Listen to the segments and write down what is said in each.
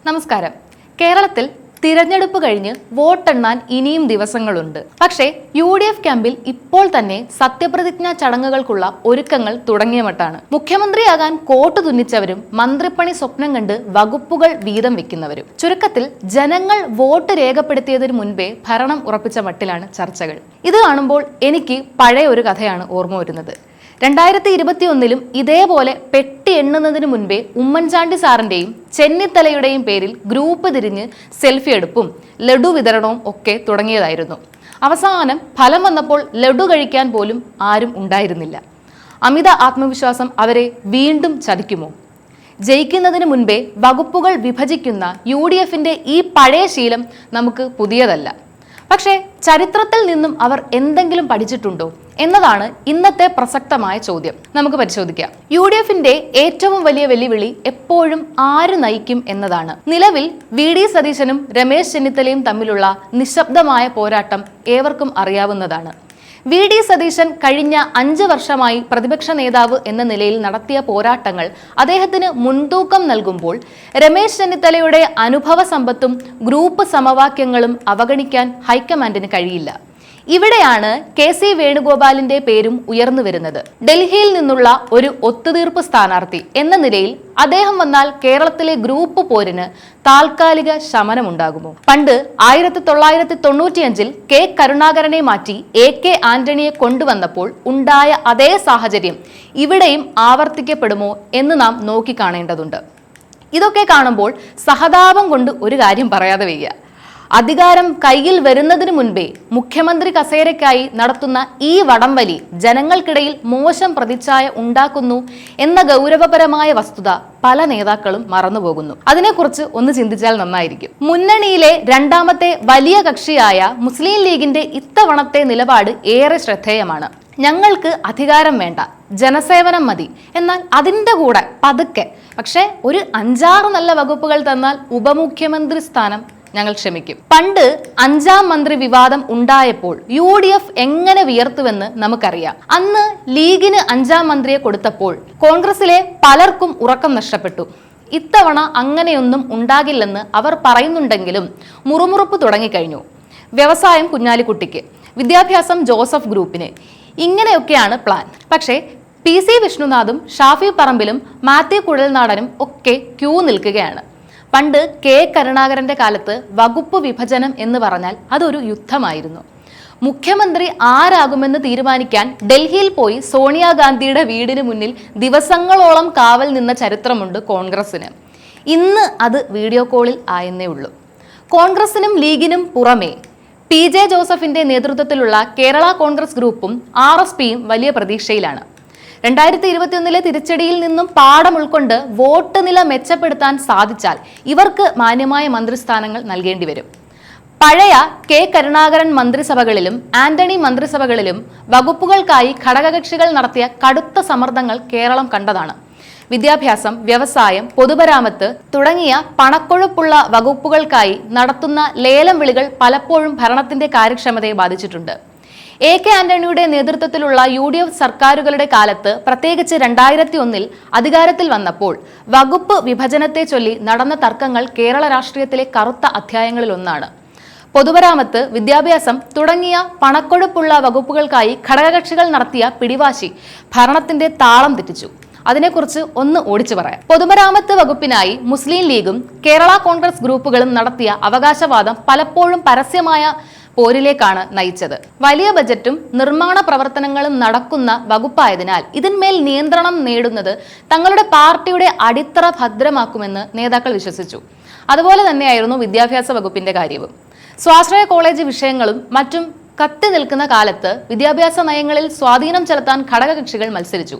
നമസ്കാരം. കേരളത്തിൽ തിരഞ്ഞെടുപ്പ് കഴിഞ്ഞ് വോട്ടെണ്ണാൻ ഇനിയും ദിവസങ്ങളുണ്ട്. പക്ഷേ UDF ക്യാമ്പിൽ ഇപ്പോൾ തന്നെ സത്യപ്രതിജ്ഞാ ചടങ്ങുകൾക്കുള്ള ഒരുക്കങ്ങൾ തുടങ്ങിയ മട്ടാണ്. മുഖ്യമന്ത്രിയാകാൻ കോട്ട് തുന്നിച്ചവരും മന്ത്രിപ്പണി സ്വപ്നം കണ്ട് വകുപ്പുകൾ വീതം വെക്കുന്നവരും. ചുരുക്കത്തിൽ ജനങ്ങൾ വോട്ട് രേഖപ്പെടുത്തിയതിനു മുൻപേ ഭരണം ഉറപ്പിച്ച മട്ടിലാണ് ചർച്ചകൾ. ഇത് കാണുമ്പോൾ എനിക്ക് പഴയ ഒരു കഥയാണ് ഓർമ്മ വരുന്നത്. 2021 ഇതേപോലെ പെട്ടി എണ്ണുന്നതിന് മുൻപേ ഉമ്മൻചാണ്ടി സാറിന്റെയും ചെന്നിത്തലയുടെയും പേരിൽ ഗ്രൂപ്പ് തിരിഞ്ഞ് സെൽഫി എടുപ്പും ലഡു വിതരണവും ഒക്കെ തുടങ്ങിയതായിരുന്നു. അവസാനം ഫലം വന്നപ്പോൾ ലഡു കഴിക്കാൻ പോലും ആരും ഉണ്ടായിരുന്നില്ല. അമിത ആത്മവിശ്വാസം അവരെ വീണ്ടും ചതിക്കുമോ? ജയിക്കുന്നതിന് മുൻപേ വകുപ്പുകൾ വിഭജിക്കുന്ന UDFന്റെ ഈ പഴയ ശീലം നമുക്ക് പുതിയതല്ല. പക്ഷേ ചരിത്രത്തിൽ നിന്നും അവർ എന്തെങ്കിലും പഠിച്ചിട്ടുണ്ടോ എന്നതാണ് ഇന്നത്തെ പ്രസക്തമായ ചോദ്യം. നമുക്ക് പരിശോധിക്കാം. UDFന്റെ ഏറ്റവും വലിയ വെല്ലുവിളി എപ്പോഴും ആര് നയിക്കും എന്നതാണ്. നിലവിൽ VD സതീശനും രമേശ് ചെന്നിത്തലയും തമ്മിലുള്ള നിശബ്ദമായ പോരാട്ടം ഏവർക്കും അറിയാവുന്നതാണ്. VD സതീശൻ കഴിഞ്ഞ 5 വർഷമായി പ്രതിപക്ഷ നേതാവ് എന്ന നിലയിൽ നടത്തിയ പോരാട്ടങ്ങൾ അദ്ദേഹത്തിന് മുൻതൂക്കം നൽകുമ്പോൾ രമേശ് ചെന്നിത്തലയുടെ അനുഭവ സമ്പത്തും ഗ്രൂപ്പ് സമവാക്യങ്ങളും അവഗണിക്കാൻ ഹൈക്കമാൻഡിന് കഴിയില്ല. ഇവിടെയാണ് KC വേണുഗോപാലിന്റെ പേരും ഉയർന്നു വരുന്നത്. ഡൽഹിയിൽ നിന്നുള്ള ഒരു ഒത്തുതീർപ്പ് സ്ഥാനാർത്ഥി എന്ന നിലയിൽ അദ്ദേഹം വന്നാൽ കേരളത്തിലെ ഗ്രൂപ്പ് പോരിന് താൽക്കാലിക ശമനമുണ്ടാകുമോ? പണ്ട് 1995 K കരുണാകരനെ മാറ്റി AK ആന്റണിയെ കൊണ്ടുവന്നപ്പോൾ ഉണ്ടായ അതേ സാഹചര്യം ഇവിടെയും ആവർത്തിക്കപ്പെടുമോ എന്ന് നാം നോക്കിക്കാണേണ്ടതുണ്ട്. ഇതൊക്കെ കാണുമ്പോൾ സഹതാപം കൊണ്ട് ഒരു കാര്യം പറയാതെ വയ്യ. അധികാരം കയ്യിൽ വരുന്നതിന് മുൻപേ മുഖ്യമന്ത്രി കസേരയ്ക്കായി നടത്തുന്ന ഈ വടംവലി ജനങ്ങൾക്കിടയിൽ മോശം പ്രതിച്ഛായ ഉണ്ടാക്കുന്നു എന്ന ഗൗരവപരമായ വസ്തുത പല നേതാക്കളും മറന്നുപോകുന്നു. അതിനെക്കുറിച്ച് ഒന്ന് ചിന്തിച്ചാൽ നന്നായിരിക്കും. മുന്നണിയിലെ രണ്ടാമത്തെ വലിയ കക്ഷിയായ മുസ്ലിം ലീഗിന്റെ ഇത്തവണത്തെ നിലപാട് ഏറെ ശ്രദ്ധേയമാണ്. ഞങ്ങൾക്ക് അധികാരം വേണ്ട, ജനസേവനം മതി. എന്നാൽ അതിൻ്റെ കൂടെ പതുക്കെ പക്ഷേ ഒരു 5-6 നല്ല വകുപ്പുകൾ തന്നാൽ ഉപമുഖ്യമന്ത്രി സ്ഥാനം ഞങ്ങൾ ക്ഷമിക്കും. പണ്ട് 5ാം മന്ത്രി വിവാദം ഉണ്ടായപ്പോൾ UDF എങ്ങനെ വിയർത്തുവെന്ന് നമുക്കറിയാം. അന്ന് ലീഗിന് 5ാം മന്ത്രിയെ കൊടുത്തപ്പോൾ കോൺഗ്രസിലെ പലർക്കും ഉറക്കം നഷ്ടപ്പെട്ടു. ഇത്തവണ അങ്ങനെയൊന്നും ഉണ്ടാകില്ലെന്ന് അവർ പറയുന്നുണ്ടെങ്കിലും മുറുമുറുപ്പ് തുടങ്ങിക്കഴിഞ്ഞു. വ്യവസായം കുഞ്ഞാലിക്കുട്ടിക്ക്, വിദ്യാഭ്യാസം ജോസഫ് ഗ്രൂപ്പിന്, ഇങ്ങനെയൊക്കെയാണ് പ്ലാൻ. പക്ഷേ PC വിഷ്ണുനാഥും ഷാഫി പറമ്പിലും മാത്യു കുഴൽനാടനും ഒക്കെ ക്യൂ നിൽക്കുകയാണ്. പണ്ട് K കരുണാകരന്റെ കാലത്ത് വകുപ്പ് വിഭജനം എന്ന് പറഞ്ഞാൽ അതൊരു യുദ്ധമായിരുന്നു. മുഖ്യമന്ത്രി ആരാകുമെന്ന് തീരുമാനിക്കാൻ ഡൽഹിയിൽ പോയി സോണിയാഗാന്ധിയുടെ വീടിന് മുന്നിൽ ദിവസങ്ങളോളം കാവൽ നിന്ന ചരിത്രമുണ്ട് കോൺഗ്രസിന്. ഇന്ന് അത് വീഡിയോ കോളിൽ ആയെന്നേ ഉള്ളൂ. കോൺഗ്രസിനും ലീഗിനും പുറമെ PJ ജോസഫിന്റെ നേതൃത്വത്തിലുള്ള കേരള കോൺഗ്രസ് ഗ്രൂപ്പും RSPയും വലിയ പ്രതീക്ഷയിലാണ്. 2021 തിരിച്ചടിയിൽ നിന്നും പാഠം ഉൾക്കൊണ്ട് വോട്ട് നില മെച്ചപ്പെടുത്താൻ സാധിച്ചാൽ ഇവർക്ക് മാന്യമായ മന്ത്രിസ്ഥാനങ്ങൾ നൽകേണ്ടി വരും. പഴയ K കരുണാകരൻ മന്ത്രിസഭകളിലും ആന്റണി മന്ത്രിസഭകളിലും വകുപ്പുകൾക്കായി ഘടകകക്ഷികൾ നടത്തിയ കടുത്ത സമ്മർദ്ദങ്ങൾ കേരളം കണ്ടതാണ്. വിദ്യാഭ്യാസം, വ്യവസായം, പൊതുമരാമത്ത് തുടങ്ങിയ പണക്കൊഴുപ്പുള്ള വകുപ്പുകൾക്കായി നടത്തുന്ന ലേലം വിളികൾ പലപ്പോഴും ഭരണത്തിന്റെ കാര്യക്ഷമതയെ ബാധിച്ചിട്ടുണ്ട്. AK ആന്റണിയുടെ നേതൃത്വത്തിലുള്ള UDF സർക്കാരുകളുടെ കാലത്ത്, പ്രത്യേകിച്ച് 2001 അധികാരത്തിൽ വന്നപ്പോൾ വകുപ്പ് വിഭജനത്തെ ചൊല്ലി നടന്ന തർക്കങ്ങൾ കേരള രാഷ്ട്രീയത്തിലെ കറുത്ത അധ്യായങ്ങളിലൊന്നാണ്. പൊതുമരാമത്ത്, വിദ്യാഭ്യാസം തുടങ്ങിയ പണക്കൊഴുപ്പുള്ള വകുപ്പുകൾക്കായി ഘടകകക്ഷികൾ നടത്തിയ പിടിവാശി ഭരണത്തിന്റെ താളം തെറ്റിച്ചു. അതിനെക്കുറിച്ച് ഒന്ന് ഓടിച്ചു പറയാം. പൊതുമരാമത്ത് വകുപ്പിനായി മുസ്ലിം ലീഗും കേരള കോൺഗ്രസ് ഗ്രൂപ്പുകളും നടത്തിയ അവകാശവാദം പലപ്പോഴും പരസ്യമായ പോരിലേക്കാണ് നയിച്ചത്. വലിയ ബജറ്റും നിർമ്മാണ പ്രവർത്തനങ്ങളും നടക്കുന്ന വകുപ്പായതിനാൽ ഇതിന്മേൽ നിയന്ത്രണം നേടുന്നത് തങ്ങളുടെ പാർട്ടിയുടെ അടിത്തറ ഭദ്രമാക്കുമെന്ന് നേതാക്കൾ വിശ്വസിച്ചു. അതുപോലെ തന്നെയായിരുന്നു വിദ്യാഭ്യാസ വകുപ്പിന്റെ കാര്യവും. സ്വാശ്രയ കോളേജ് വിഷയങ്ങളും മറ്റും കത്തി നിൽക്കുന്ന കാലത്ത് വിദ്യാഭ്യാസ നയങ്ങളിൽ സ്വാധീനം ചെലുത്താൻ ഘടകകക്ഷികൾ മത്സരിച്ചു.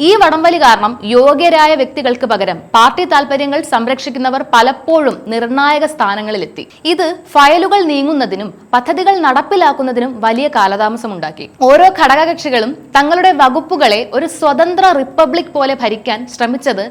ഈ വടംവലി കാരണം യോഗ്യരായ വ്യക്തികൾക്ക് പകരം പാർട്ടി താൽപര്യങ്ങൾ സംരക്ഷിക്കുന്നവർ പലപ്പോഴും നിർണായക സ്ഥാനങ്ങളിലെത്തി. ഇത് ഫയലുകൾ നീങ്ങുന്നതിനും പദ്ധതികൾ നടപ്പിലാക്കുന്നതിനും വലിയ കാലതാമസമുണ്ടാക്കി. ഓരോ ഘടകകക്ഷികളും തങ്ങളുടെ വകുപ്പുകളെ ഒരു സ്വതന്ത്ര റിപ്പബ്ലിക് പോലെ ഭരിക്കാൻ ശ്രമിച്ചത്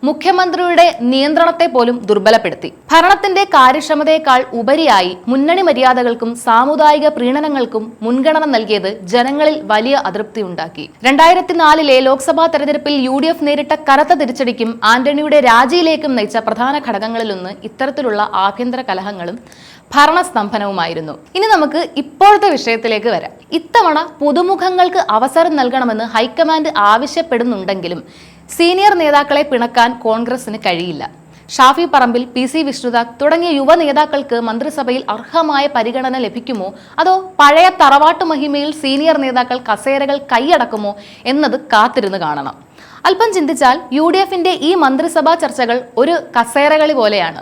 മുഖ്യമന്ത്രിയുടെ നിയന്ത്രണത്തെ പോലും ദുർബലപ്പെടുത്തി. ഭരണത്തിന്റെ കാര്യക്ഷമതയേക്കാൾ ഉപരിയായി മുന്നണി മര്യാദകൾക്കും സാമുദായിക പ്രീണനങ്ങൾക്കും മുൻഗണന നൽകിയത് ജനങ്ങളിൽ വലിയ അതൃപ്തി ഉണ്ടാക്കി. 2004 ലോക്സഭ ലോക്സഭാ തെരഞ്ഞെടുപ്പിൽ UDF നേരിട്ട കനത്ത തിരിച്ചടിക്കും ആന്റണിയുടെ രാജിയിലേക്കും നയിച്ച പ്രധാന ഘടകങ്ങളിലൊന്ന് ഇത്തരത്തിലുള്ള ആഭ്യന്തര കലഹങ്ങളും ഭരണസ്തംഭനവുമായിരുന്നു. ഇനി നമുക്ക് ഇപ്പോഴത്തെ വിഷയത്തിലേക്ക് വരാം. ഇത്തവണ പുതുമുഖങ്ങൾക്ക് അവസരം നൽകണമെന്ന് ഹൈക്കമാൻഡ് ആവശ്യപ്പെടുന്നുണ്ടെങ്കിലും സീനിയർ നേതാക്കളെ പിണക്കാൻ കോൺഗ്രസിന് കഴിയില്ല. ഷാഫി പറമ്പിൽ, PC വിഷ്ണുദാസ് തുടങ്ങിയ യുവ നേതാക്കൾക്ക് മന്ത്രിസഭയിൽ അർഹമായ പരിഗണന ലഭിക്കുമോ, അതോ പഴയ തറവാട്ടു മഹിമയിൽ സീനിയർ നേതാക്കൾ കസേരകൾ കൈയടക്കുമോ എന്നത് കാത്തിരുന്ന് കാണണം. അല്പം ചിന്തിച്ചാൽ UDFന്റെ ഈ മന്ത്രിസഭാ ചർച്ചകൾ ഒരു കസേരകളി പോലെയാണ്.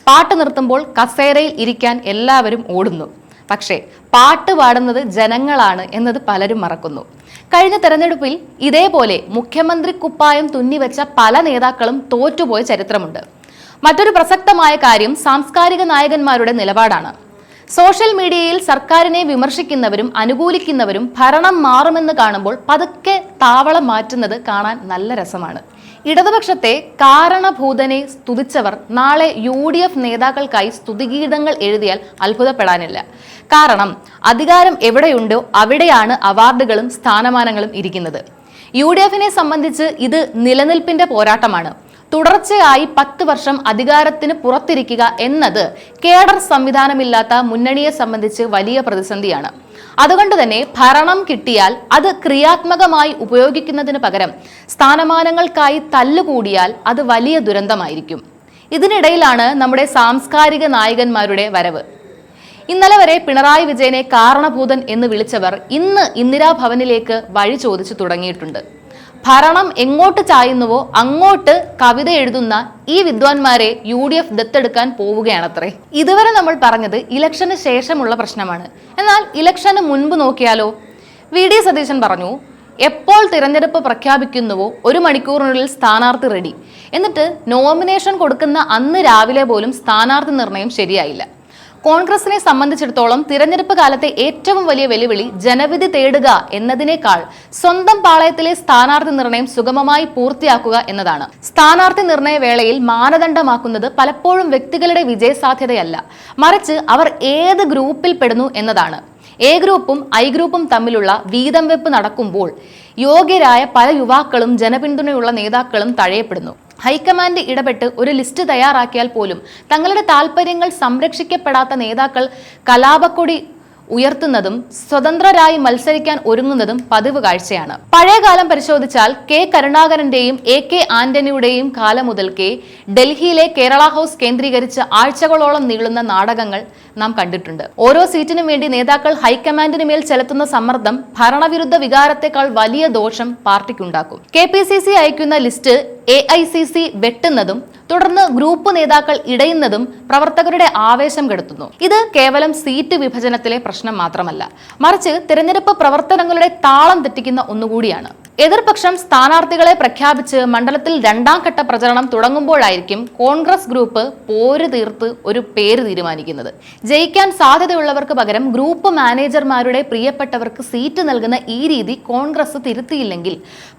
പാട്ട് നിർത്തുമ്പോൾ കസേരയിൽ ഇരിക്കാൻ എല്ലാവരും ഓടുന്നു. പക്ഷേ പാട്ട് പാടുന്നത് ജനങ്ങളാണ് എന്നത് പലരും മറക്കുന്നു. കഴിഞ്ഞ തെരഞ്ഞെടുപ്പിൽ ഇതേപോലെ മുഖ്യമന്ത്രി കുപ്പായം തുന്നിവെച്ച പല നേതാക്കളും തോറ്റുപോയ ചരിത്രമുണ്ട്. മറ്റൊരു പ്രസക്തമായ കാര്യം സാംസ്കാരിക നായകന്മാരുടെ നിലപാടാണ്. സോഷ്യൽ മീഡിയയിൽ സർക്കാരിനെ വിമർശിക്കുന്നവരും അനുകൂലിക്കുന്നവരും ഭരണം മാറുമെന്ന് കാണുമ്പോൾ പതുക്കെ താവളം മാറ്റുന്നത് കാണാൻ നല്ല രസമാണ്. ഇടതുപക്ഷത്തെ കാരണഭൂതനെ സ്തുതിച്ചവർ നാളെ UDF നേതാക്കൾക്കായി സ്തുതിഗീതങ്ങൾ എഴുതിയാൽ അത്ഭുതപ്പെടാനില്ല. കാരണം അധികാരം എവിടെയുണ്ടോ അവിടെയാണ് അവാർഡുകളും സ്ഥാനമാനങ്ങളും ഇരിക്കുന്നത്. UDFനെ സംബന്ധിച്ച് ഇത് നിലനിൽപ്പിന്റെ പോരാട്ടമാണ്. തുടർച്ചയായി 10 വർഷം അധികാരത്തിന് പുറത്തിരിക്കുക എന്നത് കേഡർ സംവിധാനമില്ലാത്ത മുന്നണിയെ സംബന്ധിച്ച് വലിയ പ്രതിസന്ധിയാണ്. അതുകൊണ്ട് തന്നെ ഭരണം കിട്ടിയാൽ അത് ക്രിയാത്മകമായി ഉപയോഗിക്കുന്നതിന് പകരം സ്ഥാനമാനങ്ങൾക്കായി തല്ലുകൂടിയാൽ അത് വലിയ ദുരന്തമായിരിക്കും. ഇതിനിടയിലാണ് നമ്മുടെ സാംസ്കാരിക നായകന്മാരുടെ വരവ്. ഇന്നലെ വരെ പിണറായി വിജയനെ കാരണഭൂതൻ എന്ന് വിളിച്ചവർ ഇന്ന് ഇന്ദിരാഭവനിലേക്ക് വഴി ചോദിച്ചു തുടങ്ങിയിട്ടുണ്ട്. ഭരണം എങ്ങോട്ട് ചായുന്നുവോ അങ്ങോട്ട് കവിത എഴുതുന്ന ഈ വിദ്വാൻമാരെ UDF ദത്തെടുക്കാൻ പോവുകയാണത്രേ. ഇതുവരെ നമ്മൾ പറഞ്ഞത് ഇലക്ഷന് ശേഷമുള്ള പ്രശ്നമാണ്. എന്നാൽ ഇലക്ഷന് മുൻപ് നോക്കിയാലോ? VD സതീശൻ പറഞ്ഞു, എപ്പോൾ തിരഞ്ഞെടുപ്പ് പ്രഖ്യാപിക്കുന്നുവോ 1 മണിക്കൂറിനുള്ളിൽ സ്ഥാനാർത്ഥി റെഡി. എന്നിട്ട് നോമിനേഷൻ കൊടുക്കുന്ന അന്ന് രാവിലെ പോലും സ്ഥാനാർത്ഥി നിർണയം ശരിയായില്ല. കോൺഗ്രസിനെ സംബന്ധിച്ചിടത്തോളം തിരഞ്ഞെടുപ്പ് കാലത്തെ ഏറ്റവും വലിയ വെല്ലുവിളി ജനവിധി തേടുക എന്നതിനേക്കാൾ സ്വന്തം പാളയത്തിലെ സ്ഥാനാർത്ഥി നിർണയം സുഗമമായി പൂർത്തിയാക്കുക എന്നതാണ്. സ്ഥാനാർത്ഥി നിർണയ വേളയിൽ മാനദണ്ഡമാക്കുന്നത് പലപ്പോഴും വ്യക്തികളുടെ വിജയസാധ്യതയല്ല, മറിച്ച് അവർ ഏത് ഗ്രൂപ്പിൽ പെടുന്നു എന്നതാണ്. A ഗ്രൂപ്പും I ഗ്രൂപ്പും തമ്മിലുള്ള വീതം വെപ്പ് നടക്കുമ്പോൾ യോഗ്യരായ പല യുവാക്കളും ജനപിന്തുണയുള്ള നേതാക്കളും തഴയപ്പെടുന്നു. ഹൈക്കമാൻഡ് ഇടപെട്ട് ഒരു ലിസ്റ്റ് തയ്യാറാക്കിയാൽ പോലും തങ്ങളുടെ താൽപ്പര്യങ്ങൾ സംരക്ഷിക്കപ്പെടാത്ത നേതാക്കൾ കലാപക്കൊടി ഉയർത്തുന്നതും സ്വതന്ത്രരായി മത്സരിക്കാൻ ഒരുങ്ങുന്നതും പതിവ് കാഴ്ചയാണ്. പഴയകാലം പരിശോധിച്ചാൽ K കരുണാകരന്റെയും AK ആന്റണിയുടെയും കാലം മുതൽക്കേ ഡൽഹിയിലെ കേരള ഹൗസ് കേന്ദ്രീകരിച്ച് ആഴ്ചകളോളം നീളുന്ന നാടകങ്ങൾ നാം കണ്ടിട്ടുണ്ട്. ഓരോ സീറ്റിനും വേണ്ടി നേതാക്കൾ ഹൈക്കമാൻഡിന് മേൽ ചെലുത്തുന്ന സമ്മർദ്ദം ഭരണവിരുദ്ധ വികാരത്തെക്കാൾ വലിയ ദോഷം പാർട്ടിക്കുണ്ടാക്കും. KPCC അയക്കുന്ന ലിസ്റ്റ് AICC വെട്ടുന്നതും തുടർന്ന് ഗ്രൂപ്പ് നേതാക്കൾ ഇടയുന്നതും പ്രവർത്തകരുടെ ആവേശം കെടുത്തുന്നു. ഇത് കേവലം സീറ്റ് വിഭജനത്തിലെ പ്രശ്നം മാത്രമല്ല, മറിച്ച് തിരഞ്ഞെടുപ്പ് പ്രവർത്തനങ്ങളുടെ താളം തെറ്റിക്കുന്ന ഒന്നുകൂടിയാണ്. എതിർപക്ഷം സ്ഥാനാർത്ഥികളെ പ്രഖ്യാപിച്ച് മണ്ഡലത്തിൽ 2ാം ഘട്ട പ്രചരണം തുടങ്ങുമ്പോഴായിരിക്കും കോൺഗ്രസ് ഗ്രൂപ്പ് പോര് തീർത്ത് ഒരു പേര് തീരുമാനിക്കുന്നത്. ജയിക്കാൻ സാധ്യതയുള്ളവർക്ക് പകരം ഗ്രൂപ്പ് മാനേജർമാരുടെ പ്രിയപ്പെട്ടവർക്ക് സീറ്റ് നൽകുന്ന ഈ രീതി കോൺഗ്രസ് തിരുത്തിയില്ലെങ്കിൽ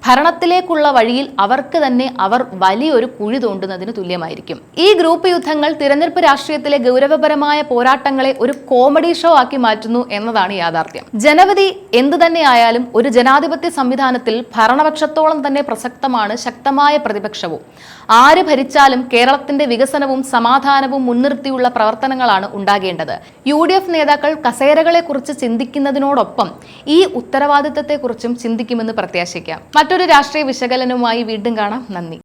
ഭരണത്തിലേക്കുള്ള വഴിയിൽ അവർക്ക് തന്നെ അവർ വലിയൊരു കുഴി തോണ്ടുന്നതിന് തുല്യമായിരിക്കും. ഈ ഗ്രൂപ്പ് യുദ്ധങ്ങൾ തിരഞ്ഞെടുപ്പ് രാഷ്ട്രീയത്തിലെ ഗൗരവപരമായ പോരാട്ടങ്ങളെ ഒരു കോമഡി ഷോ ആക്കി മാറ്റുന്നു എന്നതാണ് യാഥാർത്ഥ്യം. ജനവിധി എന്തു തന്നെയായാലും ഒരു ജനാധിപത്യ സംവിധാനത്തിൽ ഭരണപക്ഷത്തോളം തന്നെ പ്രസക്തമാണ് ശക്തമായ പ്രതിപക്ഷവും. ആര് ഭരിച്ചാലും കേരളത്തിന്റെ വികസനവും സമാധാനവും മുൻനിർത്തിയുള്ള പ്രവർത്തനങ്ങളാണ് ഉണ്ടാകേണ്ടത്. UDF നേതാക്കൾ കസേരകളെ കുറിച്ച് ചിന്തിക്കുന്നതിനോടൊപ്പം ഈ ഉത്തരവാദിത്തത്തെക്കുറിച്ചും ചിന്തിക്കുമെന്ന് പ്രത്യാശിക്കാം. മറ്റൊരു രാഷ്ട്രീയ വിശകലനവുമായി വീണ്ടും കാണാം. നന്ദി.